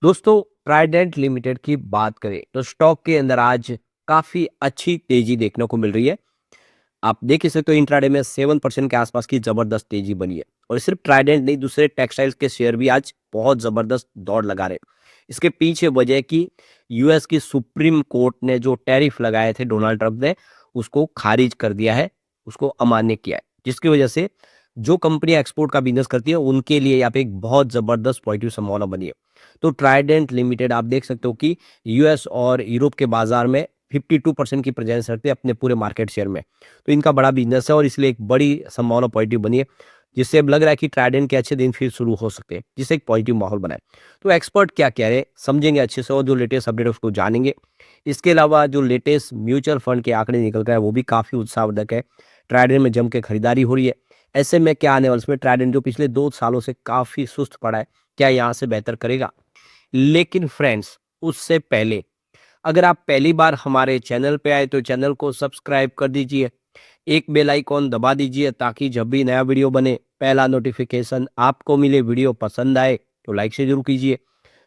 दोस्तों, Trident limited की बात करें तो स्टॉक के अंदर आज काफी अच्छी तेजी देखने को मिल रही है। आप देख ही सकते हो इंट्राडे में 7% के आसपास की जबरदस्त तेजी बनी है। और सिर्फ ट्राइडेंट नहीं, दूसरे टेक्सटाइल्स के शेयर भी आज बहुत जबरदस्त दौड़ लगा रहे हैं। इसके पीछे वजह है कि यूएस की सुप्रीम कोर्ट ने जो टैरिफ लगाए थे डोनाल्ड ट्रंप ने, उसको खारिज कर दिया है, उसको अमान्य किया है, जिसकी वजह से जो कंपनियां एक्सपोर्ट का बिजनेस करती है उनके लिए यहाँ पे एक बहुत जबरदस्त पॉजिटिव संभावना बनी है। तो ट्राइडेंट लिमिटेड आप देख सकते हो कि यूएस और यूरोप के बाजार में 52% की प्रेजेंस रखते हैं अपने पूरे मार्केट शेयर में। तो इनका बड़ा बिजनेस है और इसलिए एक बड़ी संभावना पॉजिटिव बनी है, जिससे अब लग रहा है कि ट्राइडेंट के अच्छे दिन फिर शुरू हो सकते हैं, जिससे एक पॉजिटिव माहौल बनाए। तो एक्सपर्ट क्या कह रहे हैं समझेंगे अच्छे से और जो लेटेस्ट अपडेट है उसको जानेंगे। इसके अलावा जो लेटेस्ट म्यूचुअल फंड के आंकड़े निकल कर है वो भी काफी उत्साहवर्धक है। ट्राइडेंट में जम के खरीदारी हो रही है। ऐसे में क्या आने वाले इसमें ट्राइडेंट जो पिछले 2 सालों से काफी सुस्त पड़ा है, क्या यहाँ से बेहतर करेगा? लेकिन फ्रेंड्स, उससे पहले अगर आप पहली बार हमारे चैनल पे आए तो चैनल को सब्सक्राइब कर दीजिए, एक बेल आइकॉन दबा दीजिए ताकि जब भी नया वीडियो बने पहला नोटिफिकेशन आपको मिले। वीडियो पसंद आए तो लाइक से जरूर कीजिए।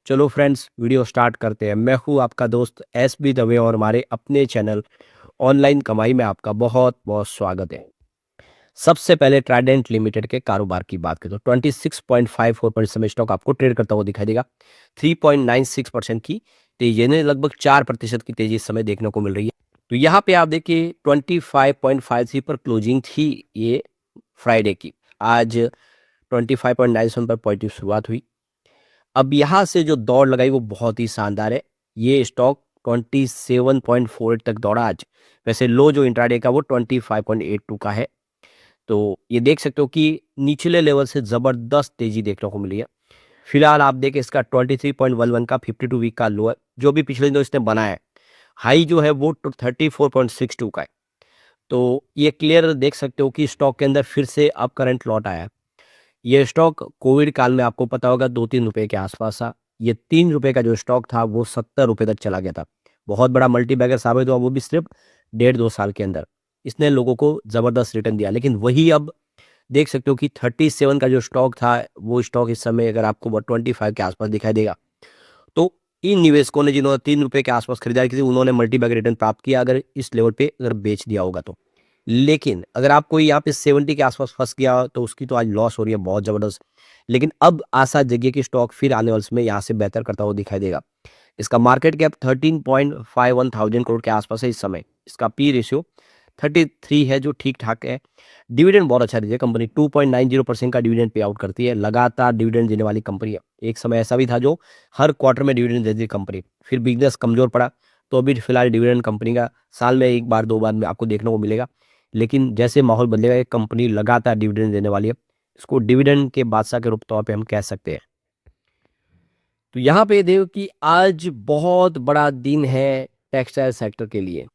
चलो फ्रेंड्स, वीडियो स्टार्ट करते हैं। मैं हूँ आपका दोस्त एस बी दवे और हमारे अपने चैनल ऑनलाइन कमाई में आपका बहुत बहुत स्वागत है। सबसे पहले ट्राइडेंट लिमिटेड के कारोबार की बात करें तो 26.54% समय स्टॉक आपको ट्रेड करता हुआ दिखाई देगा। 3.96% की तेजी यानी लगभग 4% की तेजी इस समय देखने को मिल रही है। तो यहाँ पे आप देखिए 25.53 पर क्लोजिंग थी ये फ्राइडे की। आज 25.97 पर पॉजिटिव शुरुआत हुई। अब यहाँ से जो दौड़ लगाई वो बहुत ही शानदार है। ये स्टॉक 27.48 तक दौड़ा आज। वैसे लो जो इंट्राडे का वो 25.82 का है। तो ये देख सकते हो कि निचले लेवल से जबरदस्त तेजी देखने को मिली है। फिलहाल आप देखें इसका 23.11 का 52 वीक का लो है, जो भी पिछले दिनों इसने बनाया है। हाई जो है वो 34.62 का है। तो ये क्लियर देख सकते हो कि स्टॉक के अंदर फिर से अब करंट लौट आया है। ये स्टॉक कोविड काल में आपको पता होगा 2-3 रुपए के आसपास था। ये 3 रुपए का जो स्टॉक था वो 70 रुपए तक चला गया था। बहुत बड़ा मल्टीबैगर साबित हुआ, वो भी सिर्फ 1.5-2 साल के अंदर। इसने लोगों को जबरदस्त रिटर्न दिया। लेकिन वही अब देख सकते हो कि 37 का जो स्टॉक था वो स्टॉक इस समय अगर आपको 25 के आसपास दिखाई देगा। तो इन निवेशकों ने जिन्होंने 3 रुपए के आसपास खरीदारी की थी उन्होंने मल्टीबैग रिटर्न प्राप्त किया, अगर इस लेवल पे अगर बेच दिया होगा तो। लेकिन अगर आप कोई यहाँ पे 70 के आसपास फंस गया तो उसकी तो आज लॉस हो रही है बहुत जबरदस्त। लेकिन अब आशा जगी कि स्टॉक फिर आने वाले समय यहाँ से बेहतर करता हुआ दिखाई देगा। इसका मार्केट कैप 13.51 थाउजेंड करोड़ के आसपास है इस समय। इसका पी रेशियो 33 है, जो ठीक ठाक है। डिविडेंड बहुत अच्छा दीजिए। कंपनी 2.90% का डिविडेंड पे आउट करती है। लगातार डिविडेंड देने वाली कंपनी है। एक समय ऐसा भी था जो हर क्वार्टर में डिविडेंड देती थी कंपनी, फिर बिजनेस कमजोर पड़ा तो अभी फिलहाल डिविडेंड कंपनी का साल में एक बार 2 बार में आपको देखने को मिलेगा। लेकिन जैसे माहौल बदलेगा ये कंपनी लगातार डिविडेंड देने वाली है। इसको डिविडेंड के बादशाह के रूप तौर पे हम कह सकते हैं। तो यहाँ पे देखो कि आज बहुत बड़ा दिन है टेक्सटाइल सेक्टर के लिए।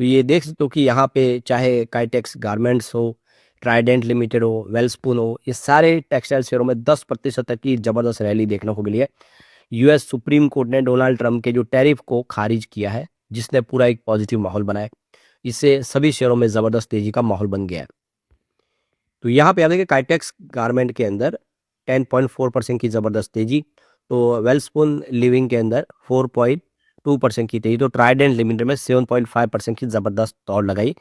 तो ये देख सकते हो कि यहाँ पे चाहे काइटेक्स गारमेंट्स हो, ट्राइडेंट लिमिटेड हो, वेलस्पून हो, ये सारे टेक्सटाइल शेयरों में 10% तक की जबरदस्त रैली देखने को मिली है। यूएस सुप्रीम कोर्ट ने डोनाल्ड ट्रंप के जो टैरिफ को खारिज किया है, जिसने पूरा एक पॉजिटिव माहौल बनाया। इससे सभी शेयरों में जबरदस्त तेजी का माहौल बन गया है। तो यहाँ पे आप देखिए काइटेक्स गारमेंट के अंदर 10.4% की जबरदस्त तेजी। तो वेलस्पून लिविंग के अंदर 4.2% की तेजी। तो ट्राइडेंट लिमिटेड में 7.5% की जबरदस्त दौड़ लगाई।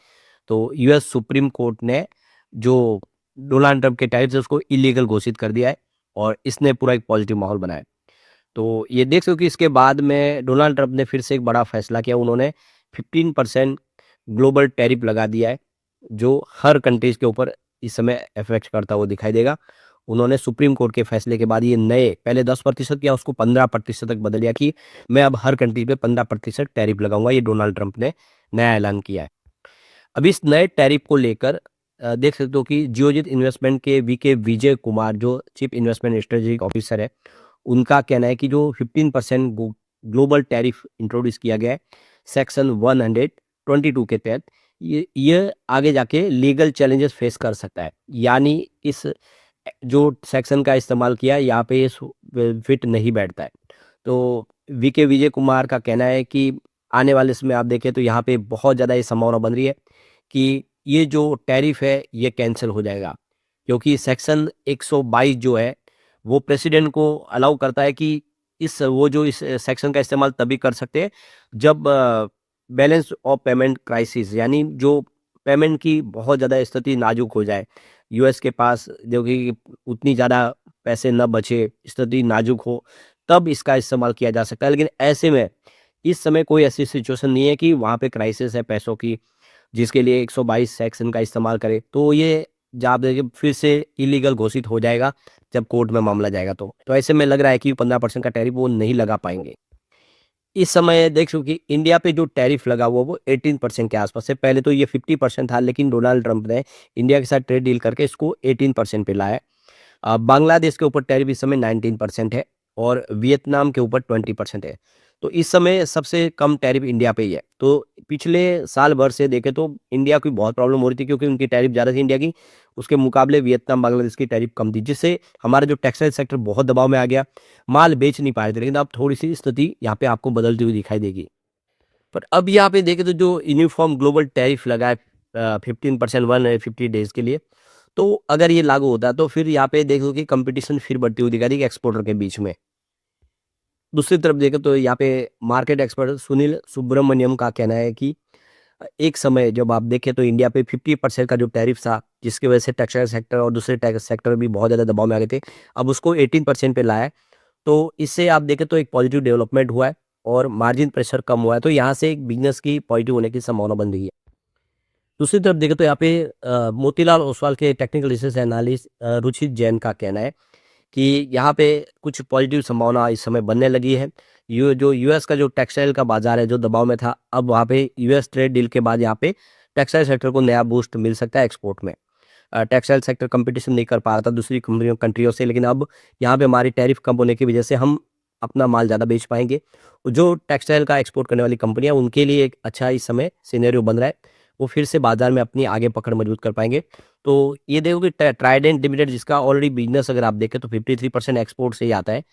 तो यूएस सुप्रीम कोर्ट ने जो डोनाल्ड ट्रंप के टैरिफ उसको इलीगल घोषित कर दिया है और इसने पूरा एक पॉजिटिव माहौल बनाया। तो ये देख सकते हो कि इसके बाद में डोनाल्ड ट्रंप ने फिर से एक बड़ा फैसला किया। उन्होंने 15% ग्लोबल टैरिफ लगा दिया है, जो हर कंट्रीज के ऊपर इस समय इफेक्ट करता हुआ दिखाई देगा। उन्होंने सुप्रीम कोर्ट के फैसले के बाद ये नए पहले 10% किया, उसको 15% तक बदल दिया कि मैं अब हर कंट्री पे 15% टैरिफ लगाऊंगा। ये डोनाल्ड ट्रंप ने नया ऐलान किया है। अब इस नए टैरिफ को लेकर देख सकते हो कि जियोजित इन्वेस्टमेंट के वीके विजय कुमार जो चीफ इन्वेस्टमेंट स्ट्रेटेजिक ऑफिसर है, उनका कहना है कि जो 15% ग्लोबल टैरिफ इंट्रोड्यूस किया गया है सेक्शन 122 के तहत, ये आगे जाके लीगल चैलेंजेस फेस कर सकता है। यानी इस जो सेक्शन का इस्तेमाल किया यहाँ पे ये फिट नहीं बैठता है। तो वीके विजय कुमार का कहना है कि आने वाले समय आप देखें तो यहाँ पे बहुत ज़्यादा ये संभावना बन रही है कि ये जो टैरिफ है ये कैंसिल हो जाएगा, क्योंकि सेक्शन 122 जो है वो प्रेसिडेंट को अलाउ करता है कि इस सेक्शन का इस्तेमाल तभी कर सकते हैं जब बैलेंस ऑफ पेमेंट क्राइसिस, यानी जो पेमेंट की बहुत ज़्यादा स्थिति नाजुक हो जाए, यूएस के पास जो कि उतनी ज़्यादा पैसे न बचे, स्थिति नाजुक हो, तब इसका इस्तेमाल किया जा सकता है। लेकिन ऐसे में इस समय कोई ऐसी सिचुएशन नहीं है कि वहाँ पे क्राइसिस है पैसों की, जिसके लिए 122 सेक्शन का इस्तेमाल करें। तो ये जब देखिए फिर से इलीगल घोषित हो जाएगा जब कोर्ट में मामला जाएगा तो। तो ऐसे में लग रहा है कि 15% का टैरिफ वो नहीं लगा पाएँगे। इस समय देख सको कि इंडिया पे जो टैरिफ लगा हुआ वो 18% के आसपास है। पहले तो ये 50% था, लेकिन डोनाल्ड ट्रंप ने इंडिया के साथ ट्रेड डील करके इसको 18% पे लाया है। बांग्लादेश के ऊपर टैरिफ इस समय 19% है और वियतनाम के ऊपर 20% है। तो इस समय सबसे कम टैरिफ इंडिया पे ही है। तो पिछले साल भर से देखें तो इंडिया को बहुत प्रॉब्लम हो रही थी, क्योंकि उनकी टैरिफ ज़्यादा थी इंडिया की, उसके मुकाबले वियतनाम, बांग्लादेश की टैरिफ कम थी, जिससे हमारा जो टेक्सटाइल सेक्टर बहुत दबाव में आ गया, माल बेच नहीं पा रहे थे। लेकिन अब थोड़ी-सी स्थिति यहाँ पे आपको बदलती हुई दिखाई देगी। पर अब यहाँ पे देखें तो जो यूनिफ़ॉर्म ग्लोबल टैरिफ लगा है 15% 150 डेज़ के लिए, तो अगर ये लागू होता है तो फिर यहाँ पे देखो कि कंपटीशन फिर बढ़ती हुई दिखाई देगी एक्सपोर्टर के बीच में। दूसरी तरफ देखें तो यहाँ पे मार्केट एक्सपर्ट सुनील सुब्रमण्यम का कहना है कि एक समय जब आप देखें तो इंडिया पे 50% का जो टैरिफ था, जिसकी वजह से टेक्सटाइल सेक्टर और दूसरे टैक्स सेक्टर भी बहुत ज़्यादा दबाव में आ गए थे, अब उसको 18% पे लाया है। तो इससे आप देखें तो एक पॉजिटिव डेवलपमेंट हुआ है और मार्जिन प्रेशर कम हुआ है, तो यहाँ से एक बिज़नेस की पॉजिटिव होने की संभावना बन रही है। दूसरी तरफ देखें तो यहाँ पे मोतीलाल ओसवाल के technical research analyst Ruchit Jain का कहना है कि यहाँ पे कुछ पॉजिटिव संभावना इस समय बनने लगी है। जो यूएस का जो टेक्सटाइल का बाजार है जो दबाव में था, अब वहाँ पे यूएस ट्रेड डील के बाद यहाँ पे टेक्सटाइल सेक्टर को नया बूस्ट मिल सकता है एक्सपोर्ट में। टेक्सटाइल सेक्टर कंपटीशन नहीं कर पा रहा था दूसरी कंट्रियों से, लेकिन अब यहाँ पे हमारी टैरिफ कम होने की वजह से हम अपना माल ज़्यादा बेच पाएंगे। जो टेक्सटाइल का एक्सपोर्ट करने वाली कंपनियां, उनके लिए एक अच्छा इस समय सिनेरियो बन रहा है, वो फिर से बाजार में अपनी आगे पकड़ मजबूत कर पाएंगे। तो ये देखो कि ट्राइडेंट लिमिटेड, जिसका ऑलरेडी बिजनेस अगर आप देखें तो 53% एक्सपोर्ट से ही आता है,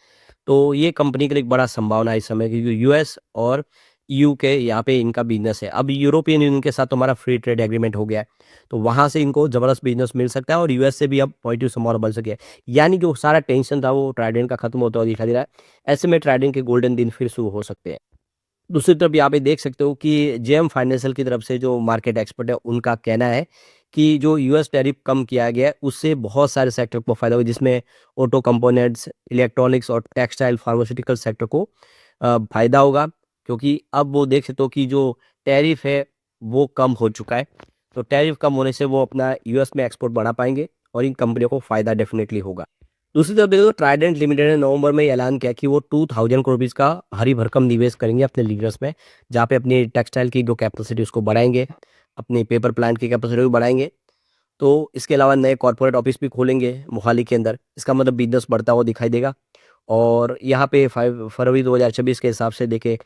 तो ये कंपनी के लिए एक बड़ा संभावना है इस समय, क्योंकि यूएस और ईयू के यहाँ पे इनका बिजनेस है। अब यूरोपियन यूनियन के साथ तो हमारा फ्री ट्रेड एग्रीमेंट हो गया है, तो वहाँ से इनको ज़बरदस्त बिजनेस मिल सकता है और यूएस से भी अब पॉजिटिव संभावना बन सके। यानी जो सारा टेंशन था वो ट्राइडेंट का खत्म होता हुआ दिखाई दे रहा है। ऐसे में ट्राइडेंट के गोल्डन दिन फिर शुरू हो सकते हैं। दूसरी तरफ यहाँ पे देख सकते हो कि जेएम फाइनेंशियल की तरफ से जो मार्केट एक्सपर्ट है, उनका कहना है कि जो यूएस टैरिफ कम किया गया है उससे बहुत सारे सेक्टर को फायदा हुआ, जिसमें ऑटो कंपोनेंट्स, इलेक्ट्रॉनिक्स और टेक्सटाइल फार्मास्यूटिकल सेक्टर को फायदा होगा, क्योंकि अब वो देख सकते हो कि जो टैरिफ है वो कम हो चुका है। तो टैरिफ कम होने से वो अपना यूएस में एक्सपोर्ट बढ़ा पाएंगे और इन कंपनियों को फायदा डेफिनेटली होगा। दूसरी तरफ देखो, ट्राइडेंट लिमिटेड ने नवंबर में ऐलान किया कि वो 2000 करोड़ रुपीज़ का हरी भरकम निवेश करेंगे अपने लीडर्स में, जहाँ पे अपनी टेक्सटाइल की जो कैपेसिटी उसको बढ़ाएंगे, अपनी पेपर प्लांट की कैपेसिटी भी बढ़ाएंगे। तो इसके अलावा नए कॉर्पोरेट ऑफिस भी खोलेंगे मोहाली के अंदर। इसका मतलब बिजनेस बढ़ता हुआ दिखाई देगा। और यहाँ पे 5 फरवरी 2026 के हिसाब से देखें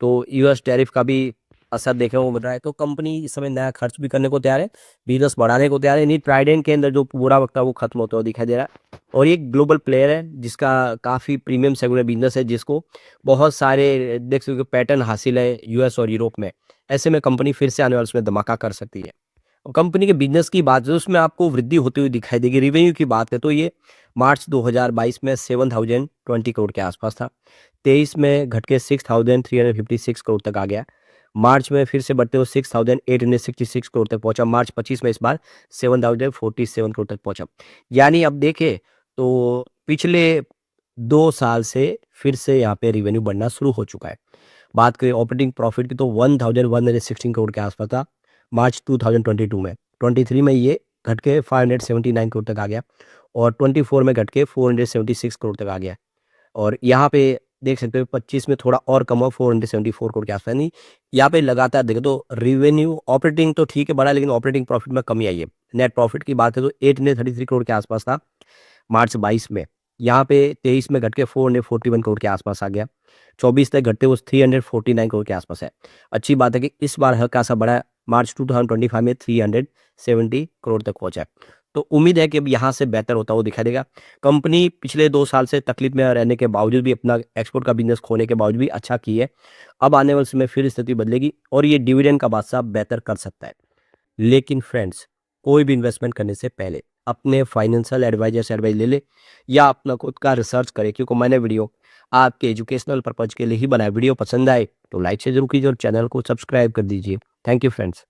तो यूएस टैरिफ का भी असर देखने को मिल रहा है। तो कंपनी इस समय नया खर्च भी करने को तैयार है, बिजनेस बढ़ाने को तैयार है। नहीं, ट्राइडेंट के अंदर जो पूरा वक्त था वो खत्म होता हुआ दिखाई दे रहा है। और ये ग्लोबल प्लेयर है जिसका काफ़ी प्रीमियम सेगमेंट बिजनेस है, जिसको बहुत सारे देख सकते हो पैटर्न हासिल है यूएस और यूरोप में। ऐसे में कंपनी फिर से आने वाले उसमें धमाका कर सकती है। और कंपनी के बिजनेस की बात है, उसमें आपको वृद्धि होती हुई दिखाई देगी। रेवेन्यू की बात है तो ये मार्च 2022 में 7020 करोड़ के आसपास था। 23 में घट के 6356 करोड़ तक आ गया। मार्च में फिर से बढ़ते हुए 6866 करोड़ तक पहुंचा। मार्च 25 में इस बार 7047 करोड़ तक पहुंचा। यानी अब देखें तो पिछले 2 साल से फिर से यहाँ पे रेवेन्यू बढ़ना शुरू हो चुका है। बात करें ऑपरेटिंग प्रॉफिट की तो 1116 करोड़ के आसपास था मार्च 2022 में। 23 में ये घट के 579 करोड़ तक आ गया और 24 में घट के 476 करोड़ तक आ गया। और यहाँ पे देख सकते हो 25 में थोड़ा और कम हुआ 474 करोड़ के आसपास। नहीं, यहाँ पे लगातार देखें तो रेवेन्यू ऑपरेटिंग तो ठीक है बढ़ा, लेकिन ऑपरेटिंग प्रॉफिट में कमी आई है। नेट प्रॉफिट की बात है तो 833 करोड़ के आसपास था मार्च 22 में। यहाँ पे 23 में घट के 441 करोड़ के आसपास आ गया। 24 तक घटते हुए 349 करोड़ के आसपास है। अच्छी बात है कि इस बार हल्का सा बढ़ा है, मार्च 2025 में 370 करोड़ तक पहुंचा है। तो उम्मीद है कि अब यहाँ से बेहतर होता हुआ दिखाई देगा। कंपनी पिछले 2 साल से तकलीफ में रहने के बावजूद भी, अपना एक्सपोर्ट का बिजनेस खोने के बावजूद भी अच्छा की है। अब आने वाले समय फिर स्थिति बदलेगी और ये डिविडेंड का बादशाह बेहतर कर सकता है। लेकिन फ्रेंड्स, कोई भी इन्वेस्टमेंट करने से पहले अपने फाइनेंशियल एडवाइजर से एडवाइस ले ले या अपना खुद का रिसर्च करें, क्योंकि मैंने वीडियो आपके एजुकेशनल पर्पज के लिए ही बनाया। वीडियो पसंद आए तो लाइक से जरूर कीजिए और चैनल को सब्सक्राइब कर दीजिए। Thank you friends.